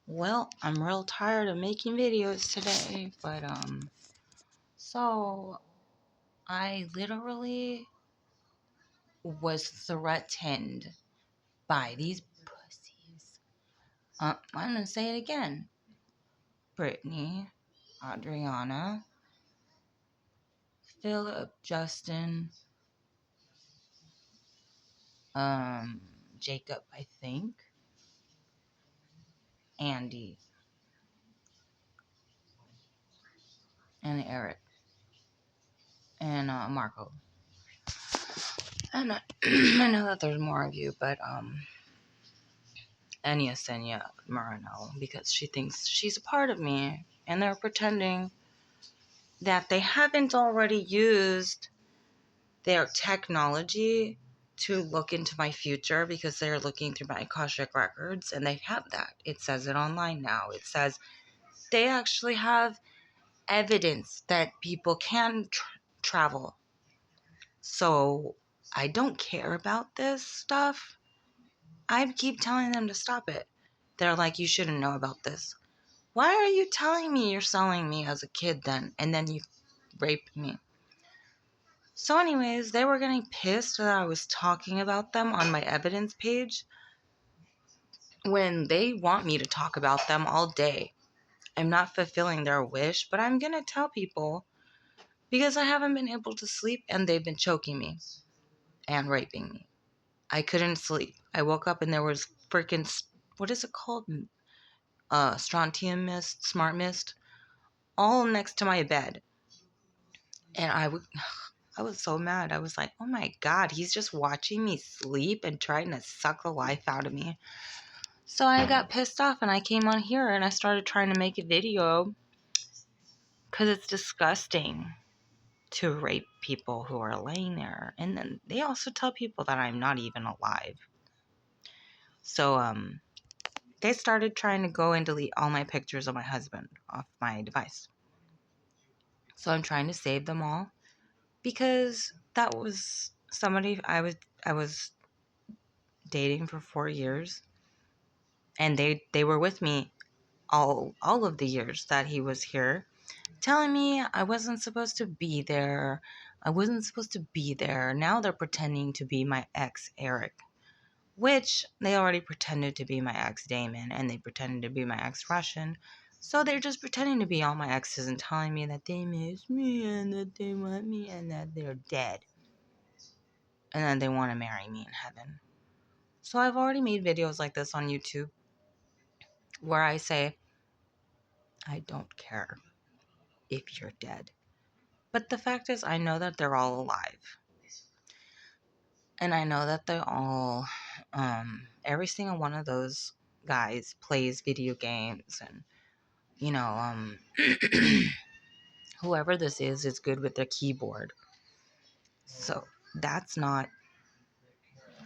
Well, I'm real tired of making videos today, but so I literally was threatened by these pussies. I'm gonna say it again. Brittany, Adriana, Philip, Justin, Jacob, I think, Andy, and Eric, and Marco. And I know that there's more of you, but and Yesenia Moreno, because she thinks she's a part of me, and they're pretending that they haven't already used their technology to look into my future, because they're looking through my Akashic records, and they have that. It says it online now. It says they actually have evidence that people can travel. So I don't care about this stuff. I keep telling them to stop it. They're like, you shouldn't know about this. Why are you telling me you're selling me as a kid then? And then you raped me. So anyways, they were getting pissed that I was talking about them on my evidence page when they want me to talk about them all day. I'm not fulfilling their wish, but I'm going to tell people because I haven't been able to sleep and they've been choking me and raping me. I couldn't sleep. I woke up and there was freaking, what is it called? Strontium mist, smart mist, all next to my bed. And I was so mad. I was like, oh my God, he's just watching me sleep and trying to suck the life out of me. So I got pissed off and I came on here and I started trying to make a video because it's disgusting to rape people who are laying there. And then they also tell people that I'm not even alive. So, they started trying to go and delete all my pictures of my husband off my device. So I'm trying to save them all because that was somebody I was dating for 4 years, and they were with me all of the years that he was here, telling me I wasn't supposed to be there. I wasn't supposed to be there. Now they're pretending to be my ex Eric, which they already pretended to be my ex Damon, and they pretended to be my ex Russian. So they're just pretending to be all my exes and telling me that they miss me and that they want me and that they're dead. And then they want to marry me in heaven. So I've already made videos like this on YouTube where I say, I don't care if you're dead. But the fact is, I know that they're all alive. And I know that they all, every single one of those guys plays video games. And, you know, whoever this is good with their keyboard. So that's not,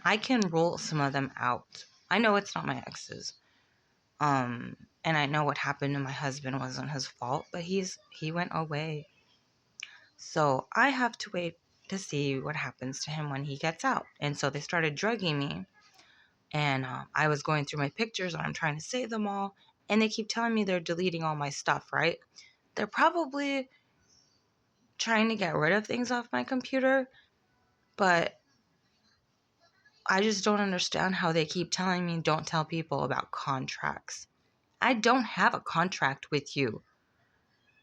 I can rule some of them out. I know it's not my exes. And I know what happened to my husband wasn't his fault, but he went away. So I have to wait to see what happens to him when he gets out. And so they started drugging me. And I was going through my pictures and I'm trying to save them all. And they keep telling me they're deleting all my stuff, right? They're probably trying to get rid of things off my computer. But I just don't understand how they keep telling me don't tell people about contracts. I don't have a contract with you.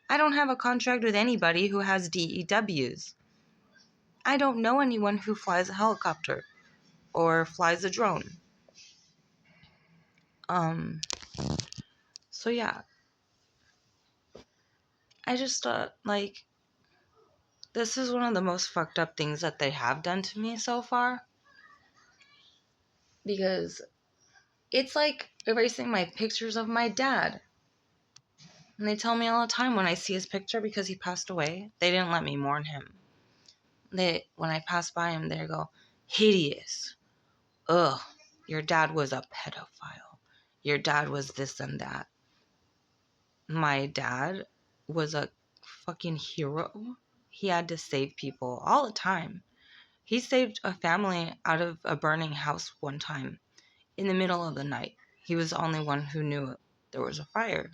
I don't have a contract with anybody who has DEWs. I don't know anyone who flies a helicopter or flies a drone. So yeah. I just like, this is one of the most fucked up things that they have done to me so far. Because it's like erasing my pictures of my dad. And they tell me all the time when I see his picture, because he passed away, they didn't let me mourn him. When I pass by him, they go, hideous. Ugh, your dad was a pedophile. Your dad was this and that. My dad was a fucking hero. He had to save people all the time. He saved a family out of a burning house one time in the middle of the night. He was the only one who knew there was a fire.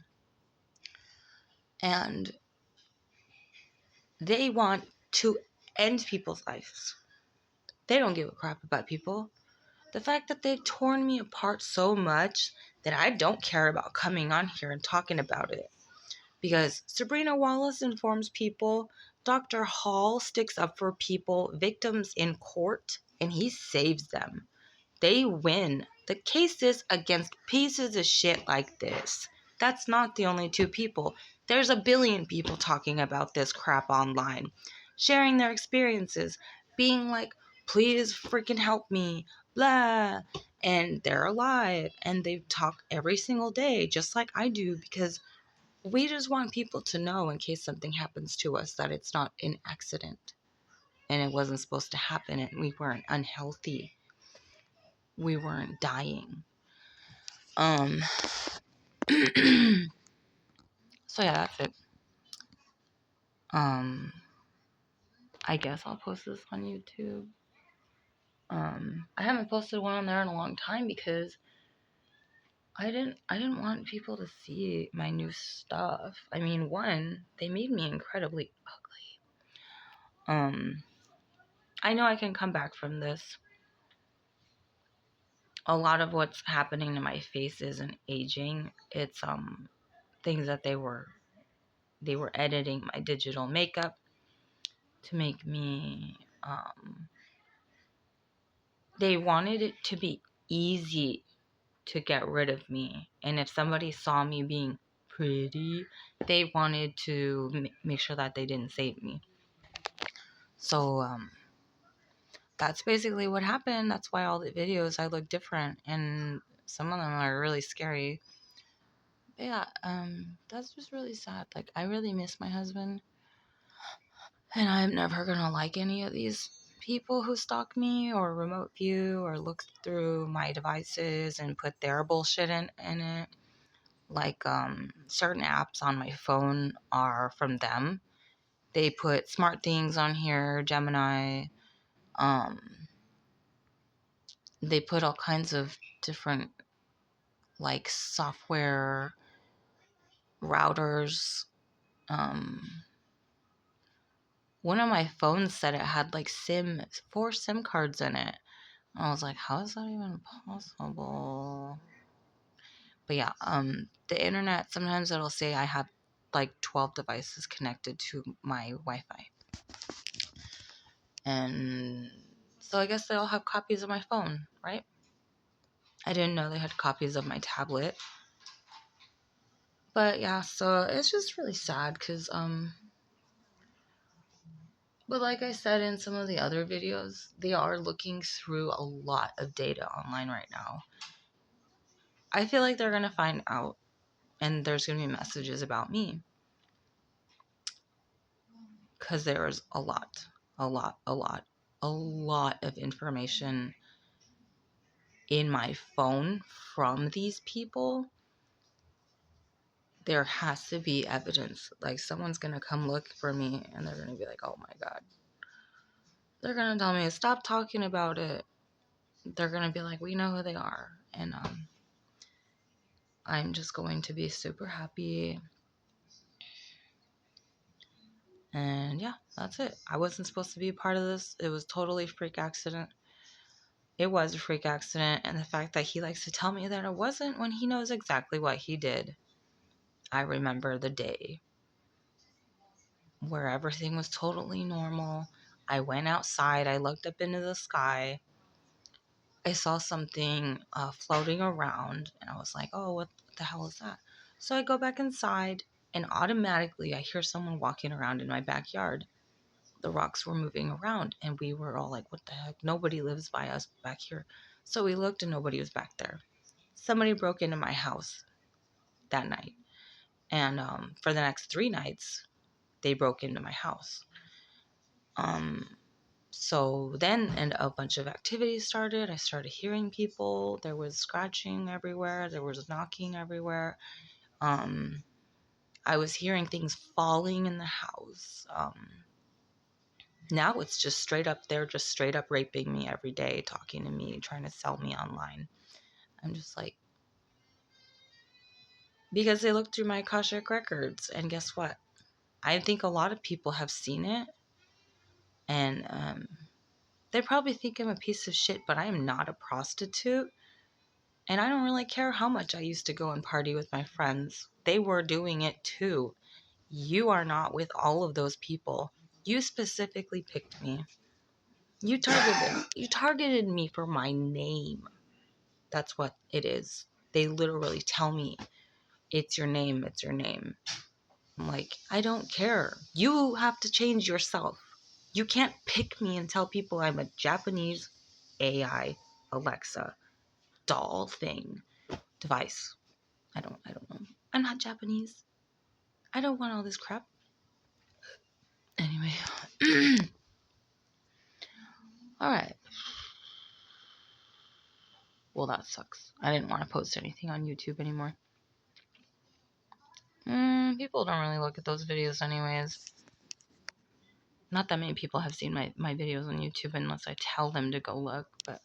And they want to end people's lives. They don't give a crap about people. The fact that they've torn me apart so much that I don't care about coming on here and talking about it. Because Sabrina Wallace informs people, Dr. Hall sticks up for people, victims in court, and he saves them. They win the cases against pieces of shit like this. That's not the only two people. There's a billion people talking about this crap online, sharing their experiences, being like, please freaking help me, blah. And they're alive and they talk every single day, just like I do, because we just want people to know in case something happens to us that it's not an accident and it wasn't supposed to happen and we weren't unhealthy. We weren't dying. So yeah, that's it. I guess I'll post this on YouTube. I haven't posted one on there in a long time because I didn't want people to see my new stuff. I mean, one, they made me incredibly ugly. I know I can come back from this. A lot of what's happening to my face isn't aging. It's things that they were editing my digital makeup to make me they wanted it to be easy to get rid of me. And if somebody saw me being pretty, they wanted to make sure that they didn't save me. So that's basically what happened. That's why all the videos I look different, and some of them are really scary. But yeah, that's just really sad. Like, I really miss my husband, and I'm never gonna like any of these people who stalk me or remote view or look through my devices and put their bullshit in it. Like, certain apps on my phone are from them. They put smart things on here, Gemini. They put all kinds of different, like, software routers. One of my phones said it had like 4 SIM cards in it. I was like, how is that even possible? But yeah, the internet, sometimes it'll say I have like 12 devices connected to my Wi-Fi. And so I guess they all have copies of my phone, right? I didn't know they had copies of my tablet. But yeah, so it's just really sad because, but like I said in some of the other videos, they are looking through a lot of data online right now. I feel like they're going to find out and there's going to be messages about me. Because there's a lot of information in my phone from these people. There has to be evidence. Like, someone's going to come look for me and they're going to be like, oh my God. They're going to tell me, stop talking about it. They're going to be like, we know who they are. And I'm just going to be super happy. And yeah, that's it. I wasn't supposed to be a part of this. It was totally a freak accident. It was a freak accident, and the fact that he likes to tell me that it wasn't when he knows exactly what he did. I remember the day where everything was totally normal. I went outside, I looked up into the sky, I saw something floating around, and I was like, oh, what the hell is that? So I go back inside, and automatically I hear someone walking around in my backyard. The rocks were moving around, and we were all like, what the heck? Nobody lives by us back here. So we looked, and nobody was back there. Somebody broke into my house that night. And for the next 3 nights, they broke into my house. So then, and a bunch of activities started. I started hearing people. There was scratching everywhere. There was knocking everywhere. I was hearing things falling in the house. Now it's just straight up, they're just straight up raping me every day, talking to me, trying to sell me online. I'm just like, because they looked through my Akashic records, and guess what? I think a lot of people have seen it, and they probably think I'm a piece of shit, but I am not a prostitute, and I don't really care how much I used to go and party with my friends. They were doing it too. You are not with all of those people. You specifically picked me. You targeted me for my name. That's what it is. They literally tell me, it's your name, it's your name. I'm like, I don't care. You have to change yourself. You can't pick me and tell people I'm a Japanese AI Alexa doll thing device. I don't know. I'm not Japanese. I don't want all this crap. Anyway. All right. Well, that sucks. I didn't want to post anything on YouTube anymore. People don't really look at those videos anyways. Not that many people have seen my videos on YouTube unless I tell them to go look, but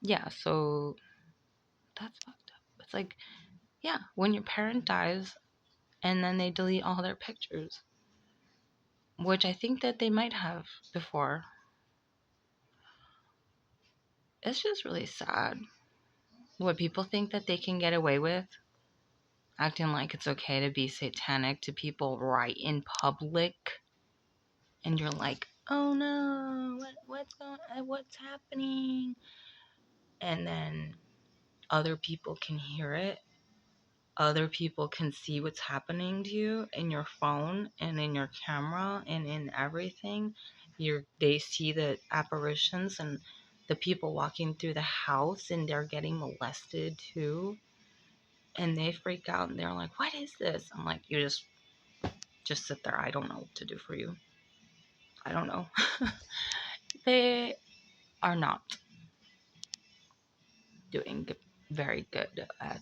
yeah, so that's fucked up. It's like, yeah, when your parent dies and then they delete all their pictures, which I think that they might have before. It's just really sad what people think that they can get away with, acting like it's okay to be satanic to people right in public, and you're like, oh no, what's happening? And then other people can hear it. Other people can see what's happening to you in your phone and in your camera and in everything. They see the apparitions and the people walking through the house, and they're getting molested too. And they freak out and they're like, what is this? I'm like, you just sit there. I don't know what to do for you. I don't know. They are not doing very good at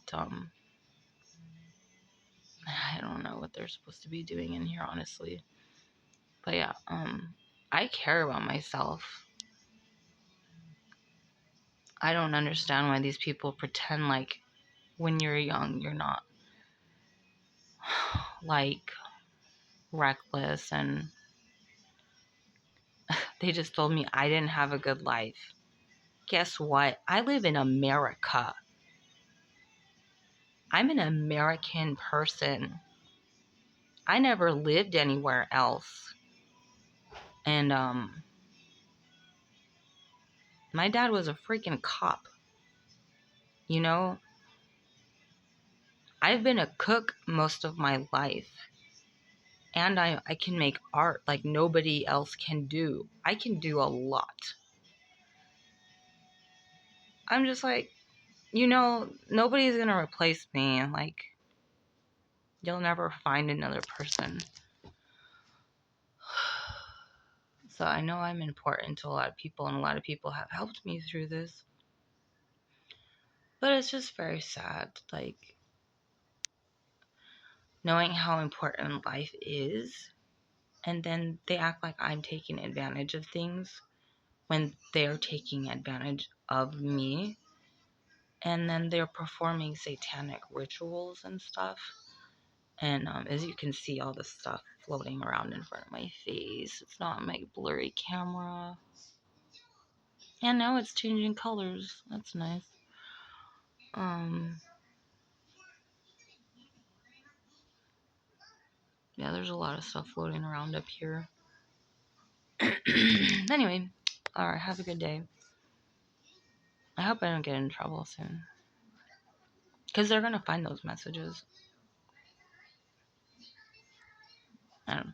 I don't know what they're supposed to be doing in here, honestly. But yeah, I care about myself. I don't understand why these people pretend like when you're young you're not like reckless, and they just told me I didn't have a good life. Guess what? I live in America. I'm an American person. I never lived anywhere else. And my dad was a freaking cop. You know, I've been a cook most of my life. And I can make art like nobody else can do. I can do a lot. I'm just like, nobody's going to replace me. Like, you'll never find another person. So I know I'm important to a lot of people, and a lot of people have helped me through this. But it's just very sad, like, knowing how important life is, and then they act like I'm taking advantage of things when they're taking advantage of me, and then they're performing satanic rituals and stuff. And as you can see, all this stuff floating around in front of my face. It's not my blurry camera. And now it's changing colors. That's nice. Yeah, there's a lot of stuff floating around up here. Anyway, alright, have a good day. I hope I don't get in trouble soon. Because they're going to find those messages. I don't know.